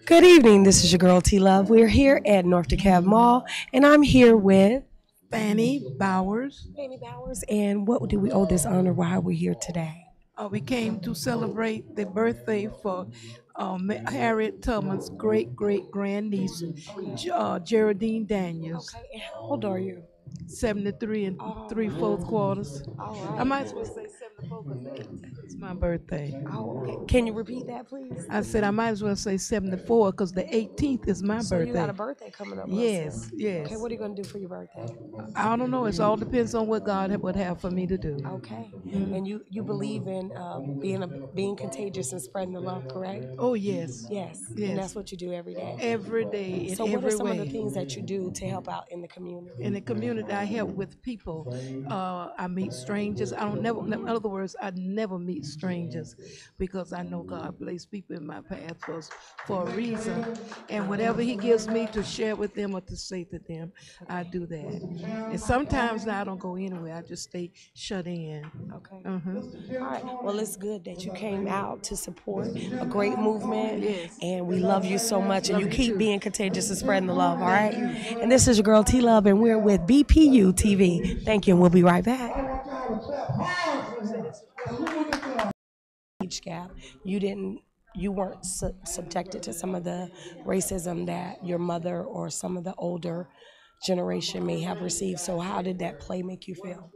Good evening. This is your girl T Love. We're here at North DeKalb Mall, and I'm here with Fanny Bowers. Fanny Bowers. And what do we owe this honor? Why we're here today? We came to celebrate the birthday for Harriet Tubman's great great grandniece, Geraldine Daniels, Okay. And how old are you? 73 and three fourth quarters. All I right. might as well say 74 because the 18th is my birthday. Oh, okay. Can you repeat that, please? I said I might as well say 74 because the 18th is my So you got a birthday. birthday coming up real Yes, soon. Okay. yes. What are you gonna do for your birthday? I don't know. It all depends on what God would have for me to do. Okay. And you believe in being contagious and spreading the love, correct? Oh yes, Yes. And yes. that's what you do every day. Every day in So what are every some of the way. things that you do to help out in the community? In the community, I help with people. I meet strangers. I don't never. In other words, I never meet strangers because I know God placed people in my path for a reason, and whatever He gives me to share with them or to say to them, I do that. And sometimes I don't go anywhere. I just stay shut in. Okay. Mm-hmm. All right. Well, it's good that you came out to support a great movement. Yes. And we love you so much. And Love you you keep too. being contagious and spreading the love, all right? And this is your girl T Love, and we're with BPU TV. Thank you, and we'll be right back. Age gap. You weren't subjected to some of the racism that your mother or some of the older generation may have received. So how did that play make you feel?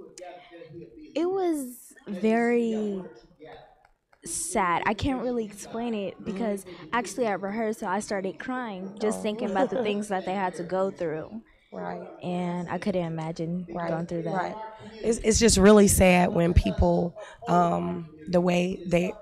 It was very sad. I can't really explain it because actually at rehearsal I started crying just thinking about the things that they had to go through. Right. And I couldn't imagine going through that. Right. It's just really sad when people, the way they,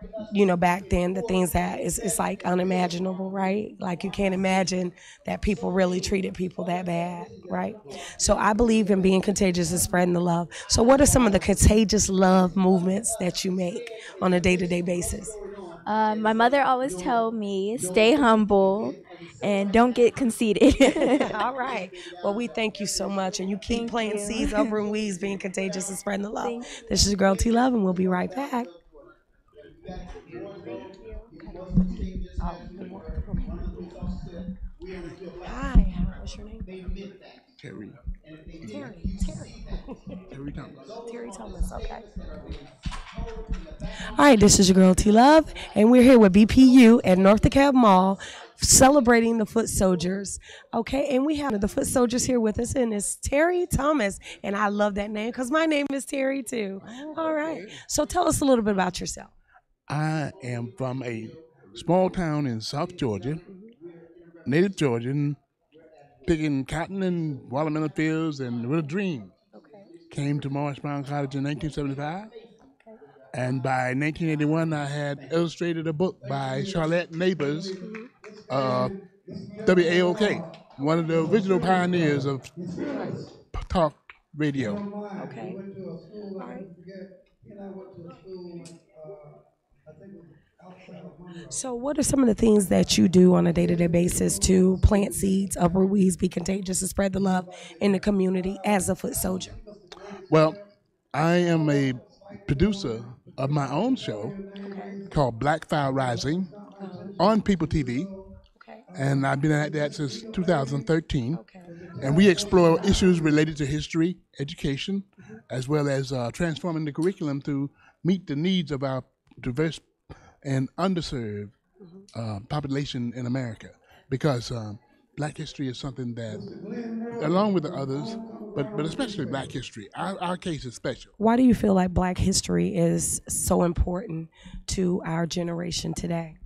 back then, the things that it's like unimaginable, right? Like you can't imagine that people really treated people that bad, right? So I believe in being contagious and spreading the love. So what are some of the contagious love movements that you make on a day-to-day basis? My mother always told me, stay humble and don't get conceited. All right. Well, we thank you so much, and you keep Thank planting you. seeds, uprooting weeds, being contagious and spreading the love. Thank This is your girl T Love, and we'll be right back. Hi, what's your name? Terry. Terry. Terry Thomas. Terry Thomas. Okay. All right, this is your girl T Love, and we're here with BPU at North DeKalb Mall, celebrating the Foot Soldiers. Okay, and we have the Foot Soldiers here with us, and it's Terry Thomas, and I love that name because my name is Terry too. All right, so tell us a little bit about yourself. I am from a small town in South Georgia, native Georgian, picking cotton and watermelon fields and with a dream. Okay. Came to Morris Brown College in 1975, and by 1981 I had illustrated a book by Charlotte Neighbors, WAOK, one of the original pioneers of talk radio. Okay. All right. So, what are some of the things that you do on a day-to-day basis to plant seeds, uproot weeds, be contagious, and spread the love in the community as a foot soldier? Well, I am a producer of my own show called Black Fire Rising on People TV, Okay. and I've been at that since 2013. Okay. And we explore issues related to history, education, as well as transforming the curriculum to meet the needs of our diverse and underserved population in America. Because Black history is something that, along with the others, but especially Black history, our case is special. Why do you feel like Black history is so important to our generation today?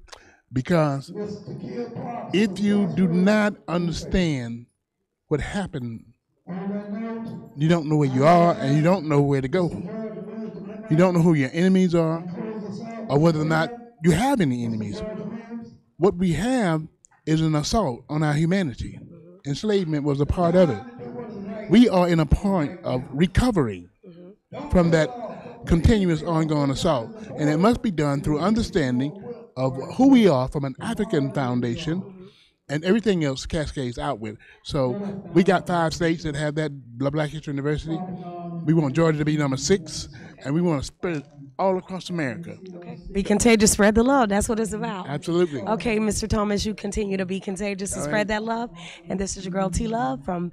Because if you do not understand what happened, you don't know where you are and you don't know where to go. You don't know who your enemies are or whether or not you have any enemies. What we have is an assault on our humanity. Enslavement was a part of it. We are in a point of recovering from that continuous ongoing assault, and it must be done through understanding of who we are from an African foundation, and everything else cascades outward. So we got 5 states that have that Black History University. We want Georgia to be number 6, and we want to all across America. Okay. Be contagious, spread the love. That's what it's about. Absolutely. Okay, Mr. Thomas, you continue to be contagious and spread that love. And this is your girl T Love from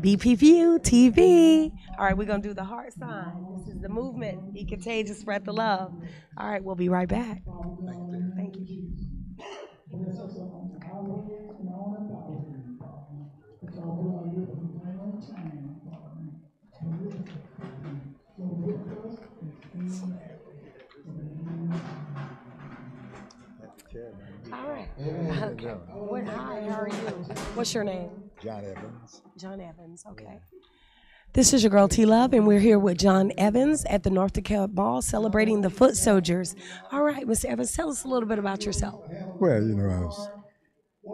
BPVU TV. All right, we're going to do the heart sign. This is the movement. Be contagious, spread the love. All right, we'll be right back. Thank you. All right. Okay. Hi, how are you? What's your name? John Evans. John Evans, okay. This is your girl T Love, and we're here with John Evans at the North DeKalb Mall celebrating the Foot Soldiers. All right, Mr. Evans, tell us a little bit about yourself. Well,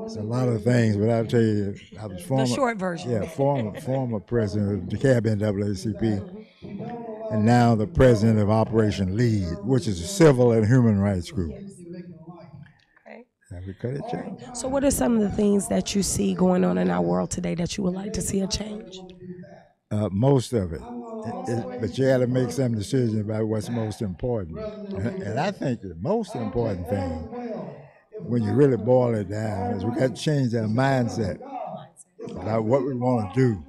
it's a lot of things, but I'll tell you, I was former, The short version. Yeah, former president of DeKalb NAACP, and now the president of Operation Lead, which is a civil and human rights group. Okay. Have we cut it, Jay? So what are some of the things that you see going on in our world today that you would like to see a change? Most of it. But you got to make some decision about what's most important. And I think the most important thing, when you really boil it down, is we got to change our mindset about what we want to do.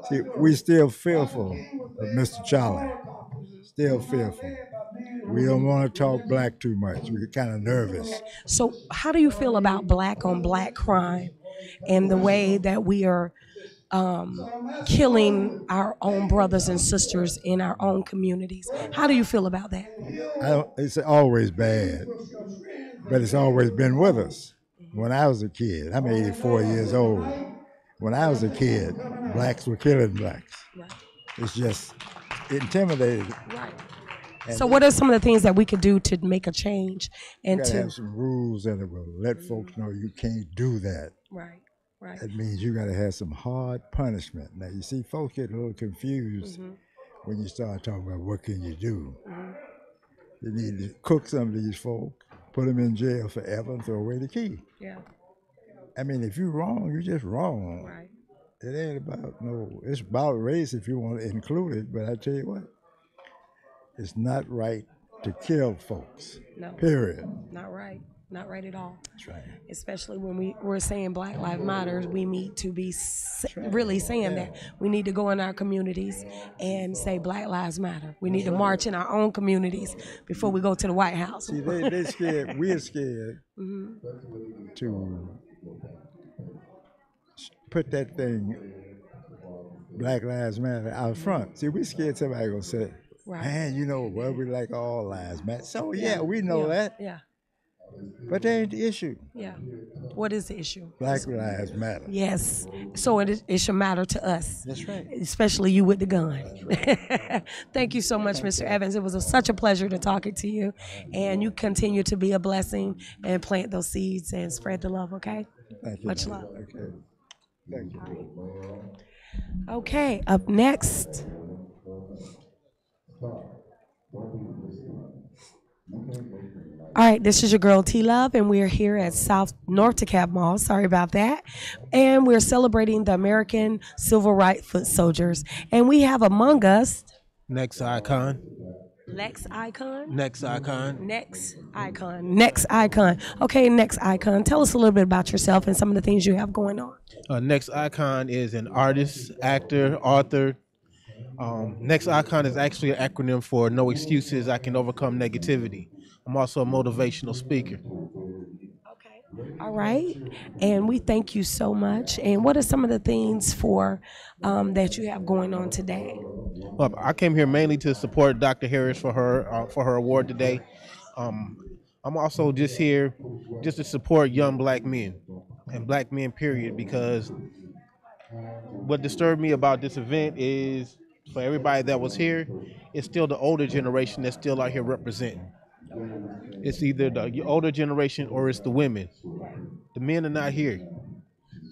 See, we're still fearful of Mr. Charlie. Still fearful. We don't want to talk black too much. We're kind of nervous. So how do you feel about black on black crime and the way that we are killing our own brothers and sisters in our own communities? How do you feel about that? It's always bad, but it's always been with us. When I was a kid, I'm 84 years old. When I was a kid, blacks were killing blacks. Right. It's just intimidated. Right. And so what are some of the things that we could do to make a change? And you gotta have some rules that will let folks know you can't do that. Right. Right. That means you got to have some hard punishment. Now, you see, folks get a little confused when you start talking about what can you do. You need to cook some of these folk, put them in jail forever, and throw away the key. Yeah. I mean, if you're wrong, you're just wrong. Right. It ain't about, it's about race if you want to include it, but I tell you what, it's not right to kill folks. No. Period. Not right. Not right at all. That's right. Especially when we're saying Black Lives Matter, we need to be really saying that. We need to go in our communities and say Black Lives Matter. We need to march in our own communities before we go to the White House. See, they're scared. We're scared to put that thing, Black Lives Matter, out front. See, we're scared somebody gonna say, man, we like all lives matter. So yeah, we know that. Yeah. But that ain't the issue. Yeah. What is the issue? Black Lives Matter. Yes. So it should matter to us. That's right. Especially you with the gun. Right. Thank you so much, Mr. Evans. It was such a pleasure to talking to you. And you continue to be a blessing and plant those seeds and spread the love, okay? Thank you. Much love. Okay. Thank you. Okay, up next. All right, this is your girl T Love, and we're here at North DeKalb Mall. Sorry about that. And we're celebrating the American Civil Rights Foot Soldiers. And we have among us Next Icon. Lex Icon? Next Icon. Next Icon. Next Icon. Okay, Next Icon. Tell us a little bit about yourself and some of the things you have going on. Next Icon is an artist, actor, author. Next Icon is actually an acronym for No Excuses, I Can Overcome Negativity. I'm also a motivational speaker. Okay. All right. And we thank you so much. And what are some of the things for that you have going on today? Well, I came here mainly to support Dr. Harris for her award today. I'm also just here just to support young black men and black men, period, because what disturbed me about this event is for everybody that was here, it's still the older generation that's still out here representing. It's either the older generation or it's the women. The men are not here.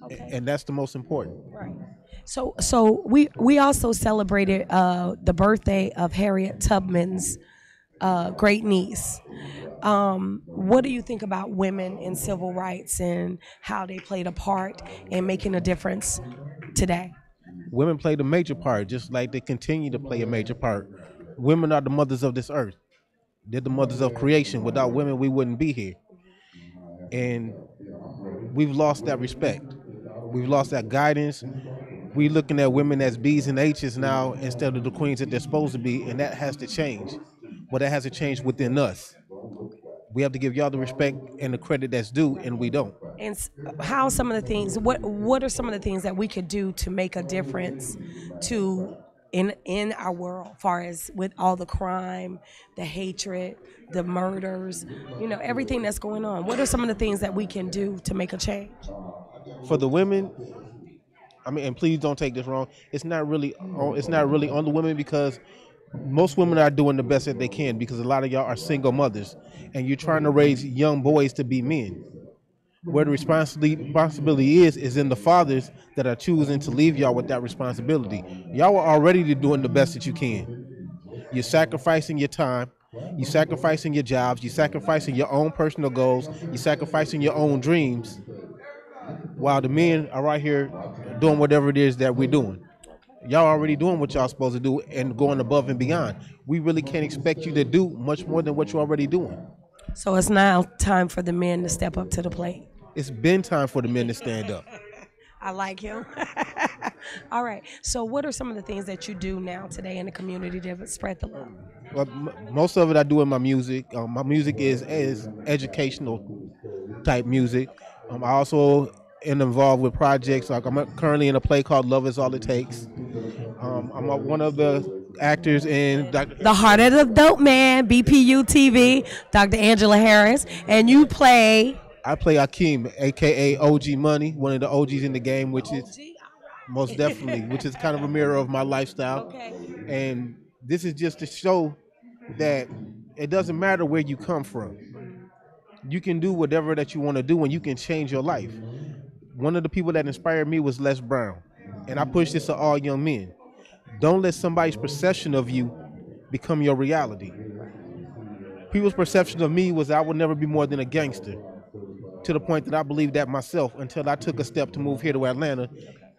Okay. And that's the most important. Right. So we also celebrated the birthday of Harriet Tubman's great niece. What do you think about women in civil rights and how they played a part in making a difference today? Women played a major part, just like they continue to play a major part. Women are the mothers of this earth. They're the mothers of creation. Without women, we wouldn't be here. And we've lost that respect. We've lost that guidance. We're looking at women as B's and H's now instead of the queens that they're supposed to be, and that has to change. But that has to change within us. We have to give y'all the respect and the credit that's due, and we don't. And how some of the things, what are some of the things that we could do to make a difference to in our world, far as with all the crime, the hatred, the murders, everything that's going on? What are some of the things that we can do to make a change? For the women, I mean, and please don't take this wrong. It's not really on the women, because most women are doing the best that they can, because a lot of y'all are single mothers and you're trying to raise young boys to be men. Where the responsibility is in the fathers that are choosing to leave y'all with that responsibility. Y'all are already doing the best that you can. You're sacrificing your time. You're sacrificing your jobs. You're sacrificing your own personal goals. You're sacrificing your own dreams, while the men are right here doing whatever it is that we're doing. Y'all already doing what y'all supposed to do and going above and beyond. We really can't expect you to do much more than what you're already doing. So it's now time for the men to step up to the plate. It's been time for the men to stand up. I like him. All right. So what are some of the things that you do now today in the community to spread the love? Well, most of it I do in my music. My music is educational type music. I also am involved with projects. Like I'm currently in a play called Love Is All It Takes. I'm one of the actors in The Heart of the Dope Man, BPU TV, Dr. Angela Harris, and you play. I play Akeem, aka OG Money, one of the OGs in the game, which is most definitely, which is kind of a mirror of my lifestyle. Okay. And this is just to show that it doesn't matter where you come from. You can do whatever that you want to do, and you can change your life. One of the people that inspired me was Les Brown, and I push this to all young men. Don't let somebody's perception of you become your reality. People's perception of me was I would never be more than a gangster, to the point that I believed that myself, until I took a step to move here to Atlanta,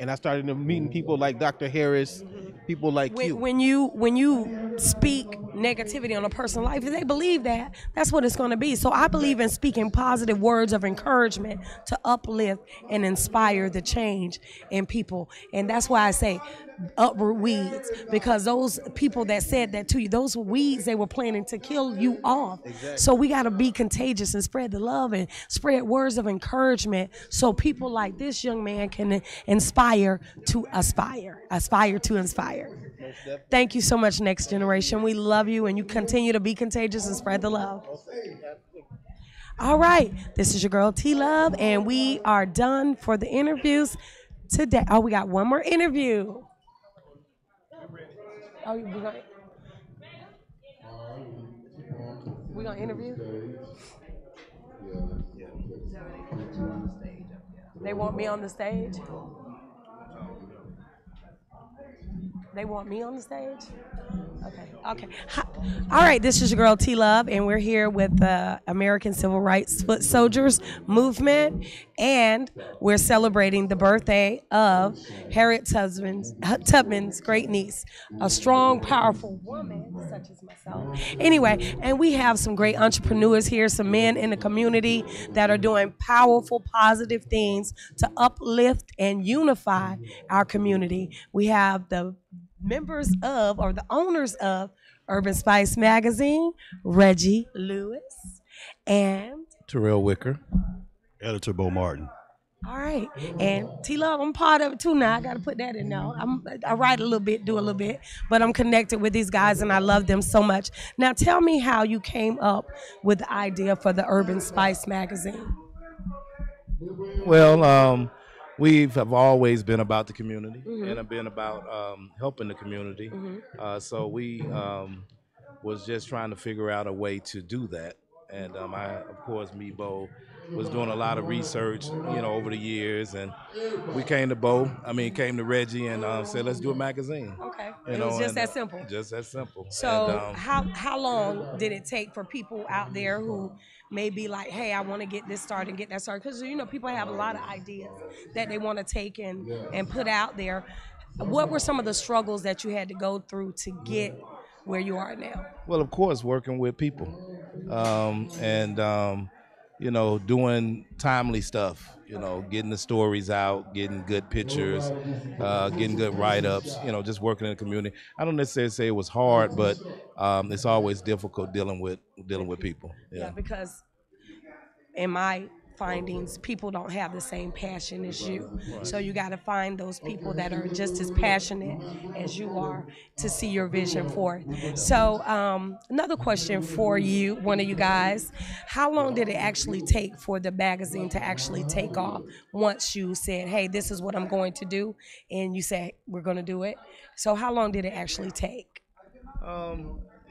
and I started meeting people like Dr. Harris, people like you. When you speak negativity on a person's life, if they believe that, that's what it's going to be. So I believe in speaking positive words of encouragement to uplift and inspire the change in people. And that's why I say uproot weeds, because those people that said that to you, those weeds, they were planning to kill you off. Exactly. So we got to be contagious and spread the love and spread words of encouragement, so people like this young man can inspire to aspire to inspire. Thank you so much, Next Generation. We love you, and you continue to be contagious and spread the love. All right, this is your girl T Love, and we are done for the interviews today. Oh, we got one more interview. Oh, we gonna interview? They want me on the stage? They want me on the stage? Okay. Hi. All right, this is your girl T Love, and we're here with the American Civil Rights Foot Soldiers Movement, and we're celebrating the birthday of Harriet Tubman's great niece, a strong, powerful woman such as myself. Anyway, and we have some great entrepreneurs here, some men in the community that are doing powerful, positive things to uplift and unify our community. We have the members of, or the owners of, Urban Spice Magazine, Reggie Lewis, and Terrell Wicker, editor Bo Martin. All right, and T-Love, I'm part of it too now. I got to put that in now. I write a little bit, do a little bit, but I'm connected with these guys, and I love them so much. Now, tell me how you came up with the idea for the Urban Spice Magazine. Well, we have always been about the community, and have been about helping the community. So we was just trying to figure out a way to do that. And of course, me, Bo, was doing a lot of research, over the years, and we came to Reggie and said, let's do a magazine. Okay, it was just that simple. Just that simple. So how long did it take for people out there who may be like, hey, I want to get this started and get that started? Because, people have a lot of ideas that they want to take and put out there. What were some of the struggles that you had to go through to get where you are now? Well, of course, working with people, and doing timely stuff. Getting the stories out, getting good pictures, getting good write-ups. Just working in the community. I don't necessarily say it was hard, but it's always difficult dealing with people. Yeah, Yeah. because in my findings, people don't have the same passion as you. So you got to find those people that are just as passionate as you are to see your vision forth. So another question for you, one of you guys, how long did it actually take for the magazine to actually take off once you said, hey, this is what I'm going to do, and you said, we're going to do it? So how long did it actually take?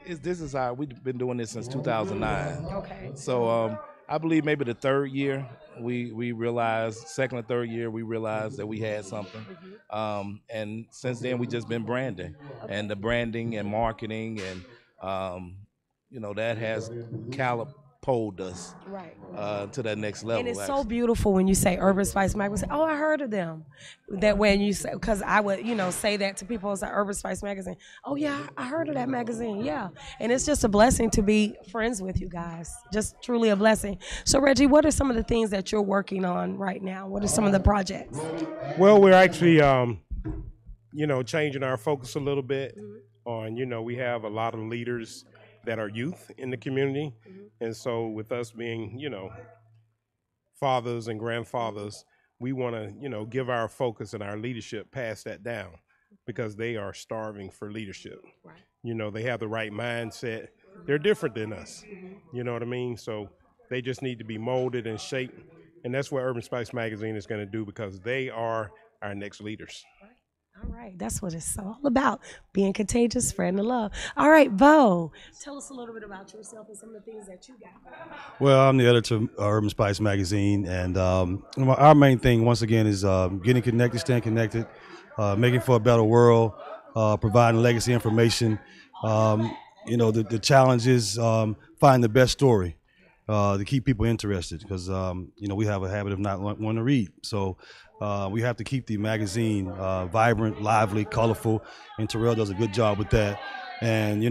This is how we've been doing this since 2009. Okay. So I believe maybe the third year we realized, second or third year we realized that we had something, and since then we just been branding, and the branding and marketing, and that has catapulted us Right. to that next And level. it's so Actually. beautiful when you say Urban Spice Magazine. Say, oh, I heard of them. That when you say, because I would, say that to people. It's like Urban Spice Magazine. Oh yeah, I heard of that magazine. Yeah, and it's just a blessing to be friends with you guys. Just truly a blessing. So Reggie, what are some of the things that you're working on right now? What are some of the projects? Well, we're actually, changing our focus a little bit on, we have a lot of leaders that are youth in the community. And so with us being, fathers and grandfathers, we want to, give our focus and our leadership, pass that down because they are starving for leadership. Right. They have the right mindset. They're different than us. You know what I mean? So they just need to be molded and shaped. And that's what Urban Spice Magazine is going to do because they are our next leaders. All right, that's what it's all about, being contagious, spreading the love. All right, Bo, tell us a little bit about yourself and some of the things that you got. Well, I'm the editor of Urban Spice Magazine, and our main thing, once again, is getting connected, staying connected, making for a better world, providing legacy information. The challenge is finding the best story to keep people interested because, we have a habit of not wanting to read. So we have to keep the magazine vibrant, lively, colorful, and Terrell does a good job with that. And,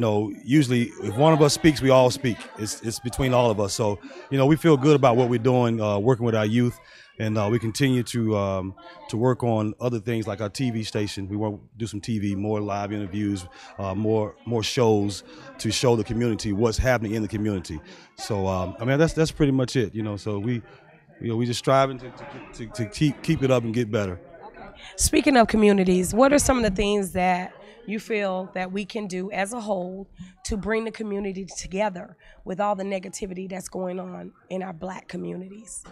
usually if one of us speaks, we all speak. It's between all of us. So, we feel good about what we're doing, working with our youth. And we continue to work on other things like our TV station. We want to do some TV, more live interviews, more shows to show the community what's happening in the community. So, that's pretty much it, So we just striving to keep it up and get better. Speaking of communities, what are some of the things that you feel that we can do as a whole to bring the community together with all the negativity that's going on in our Black communities?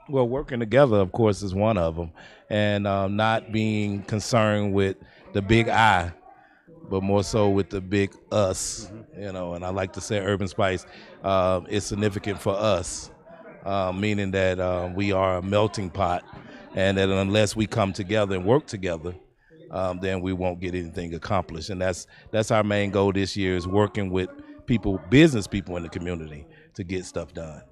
Well, working together, of course, is one of them, and not being concerned with the big I, but more so with the big us. And I like to say Urban Spice is significant for us, meaning that we are a melting pot, and that unless we come together and work together, then we won't get anything accomplished. And that's our main goal this year, is working with business people in the community to get stuff done.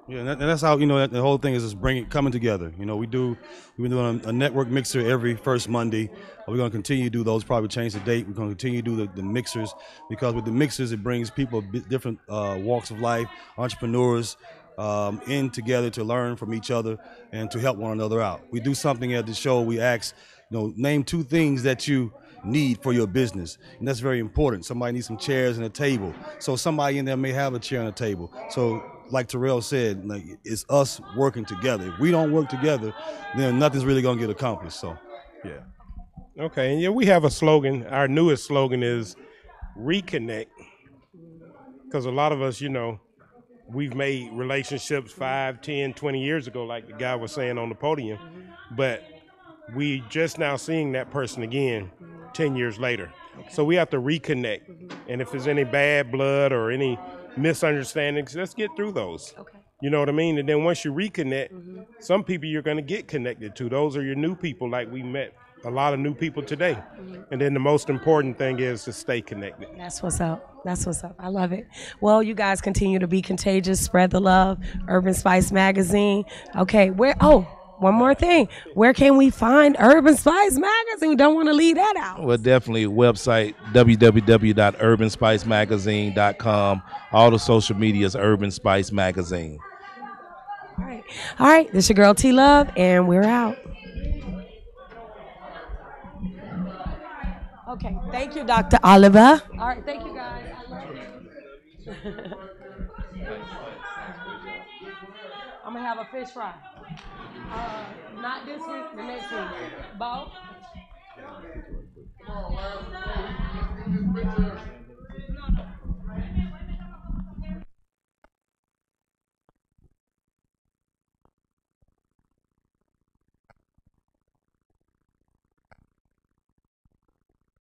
Yeah, and that's how the whole thing is just coming together. We've been doing a network mixer every first Monday. We're going to continue to do those. Probably change the date. We're going to continue to do the mixers because with the mixers it brings people different walks of life, entrepreneurs in together to learn from each other and to help one another out. We do something at the show. We ask, name 2 things that you need for your business, and that's very important. Somebody needs some chairs and a table, so somebody in there may have a chair and a table. So like Terrell said, it's us working together. If we don't work together, then nothing's really gonna get accomplished. So yeah. Okay, and we have a slogan. Our newest slogan is reconnect, because a lot of us, we've made relationships 5, 10, 20 years ago, like the guy was saying on the podium, but we just now seeing that person again 10 years later. Okay. So we have to reconnect. And if there's any bad blood or any misunderstandings, let's get through those. Okay. You know what I mean? And then once you reconnect, some people you're going to get connected to. Those are your new people, like we met a lot of new people today. And then the most important thing is to stay connected. That's what's up. That's what's up. I love it. Well, you guys continue to be contagious, spread the love. Urban Spice Magazine. Okay, one more thing. Where can we find Urban Spice Magazine? We don't want to leave that out. Well, definitely website www.urbanspicemagazine.com. All the social medias, Urban Spice Magazine. All right. This is your girl T Love, and we're out. Okay. Thank you, Dr. Oliver. All right. Thank you, guys. I love you. I'm gonna have a fish fry. Not this week, the next week. Bo?